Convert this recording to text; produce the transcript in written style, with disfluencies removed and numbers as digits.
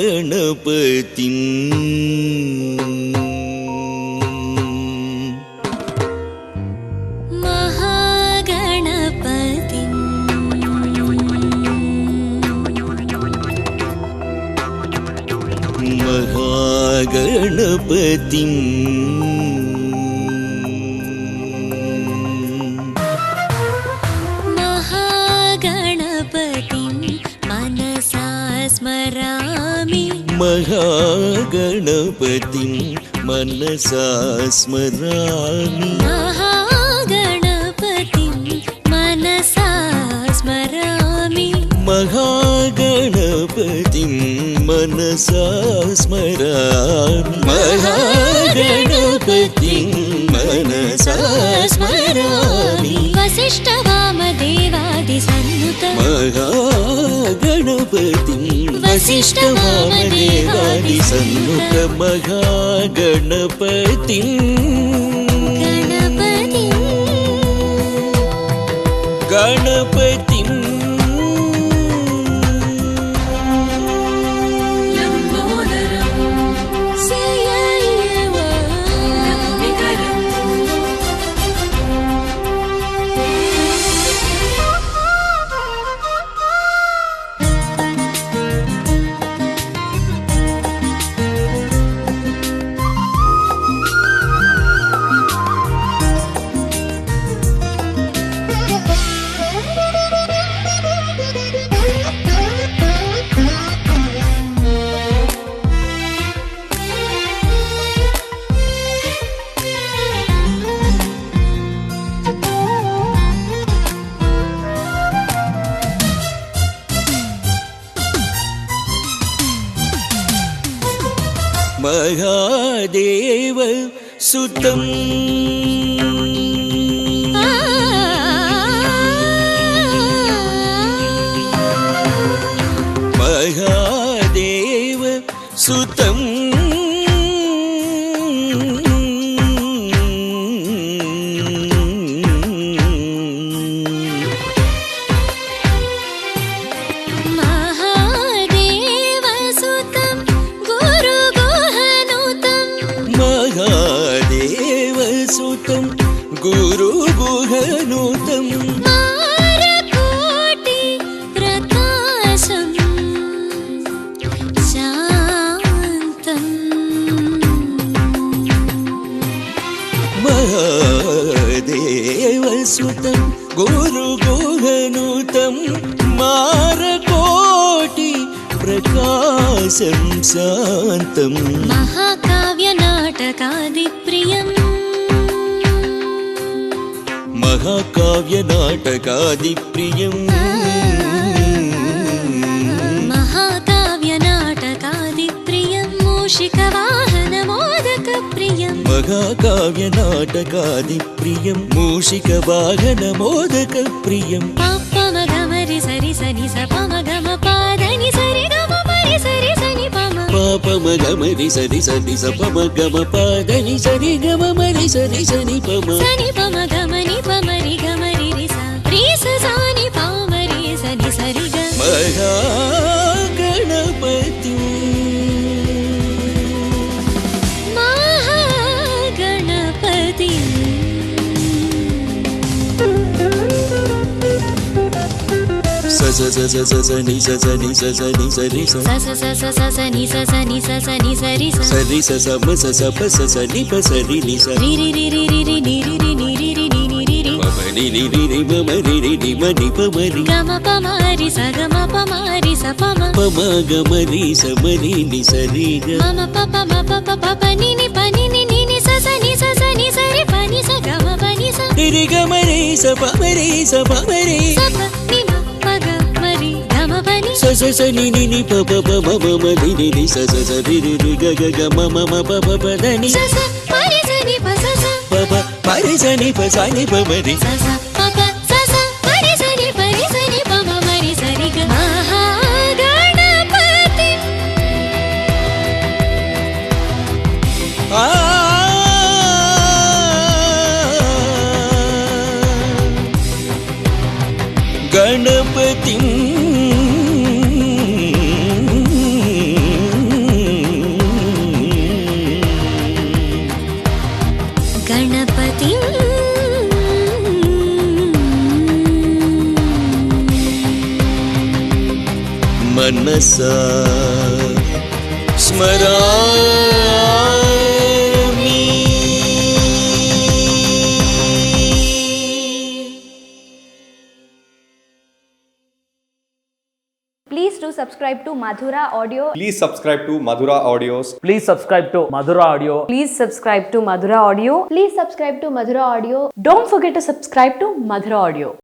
महागणपतिं महागणपतिं मनसा स्मरामि महागणपतिं मनसा स्मरामि महागणपतिं मनसा स्मरामि महागणपतिं मनसा स्मरामि महागणपतिं मनसा स्मरामि वसिष्ठवामदेवादिसन्नुत महागणपतिं वसिष्ठवामदेवादिसन्नुत महागणपतिं गणपतिं महादेव सुतं महादेव सुतं महादेवसुतं गुरुगुहनुतं मारकोटि प्रकाशं शान्तं महादेवसुतं गुरुगुहनुतं मारकोटि प्रकाशं शान्तं महाकाव्यनाटकादिप्रियम् महाकाव्यनाटकादिप्रियम् महाकाव्यनाटकादिप्रियं मूषिकवाहनमोदकप्रियं महाकाव्यनाटकादिप्रियं मूषिकवाहनमोदकप्रियं पापमगमरि सरि सनि सपमगम पाదని సరి గమ మరి సరి సని పమ పాపమగమరి సరి సని సపమగమ పాదని సరి గమ మరి సరి సని పమ సని పమ గమని పమరి గమరి రి స సాని పమరి సని సరి గ महागणपति महागणपति स स स स स स नि स स नि स स नि स रि स स स स स स नि स स नि स स नि स रि स रि स स म स स प स स नि प स रि नि स रि रि रि रि रि रि नि रि रि नि रि रि नि नि रि रि म रि रि रि रि म म रि रि रि म नि प म रि ग म प म रि स ग म प म रि स प म प म ग म रि स म रि नि स रि ग म म प प म प प प प नि नि प नि नि नि नि स स नि स स नि स रि प नि स ग म प नि स रि रि ग म रि स प म रि स प म रि स प नि म प ग म रि ग म प नि स स स नि नि नि प प प म म म रि रि रि स स स रि रि रि ग ग ग म म म प प प द नि स स प रि स नि प स स प प प रि स नि प स नि प म रि स स प प स स प रि स नि प रि स नि प म म रि स रि ग महागणपति गणपतिं मनसा स्मरामि Please do subscribe to Madhura Audio. Please subscribe to Madhura Audios. Please subscribe to Madhura Audio. Please subscribe to Madhura Audio. Please subscribe to Madhura Audio. Don't forget to subscribe to Madhura Audio.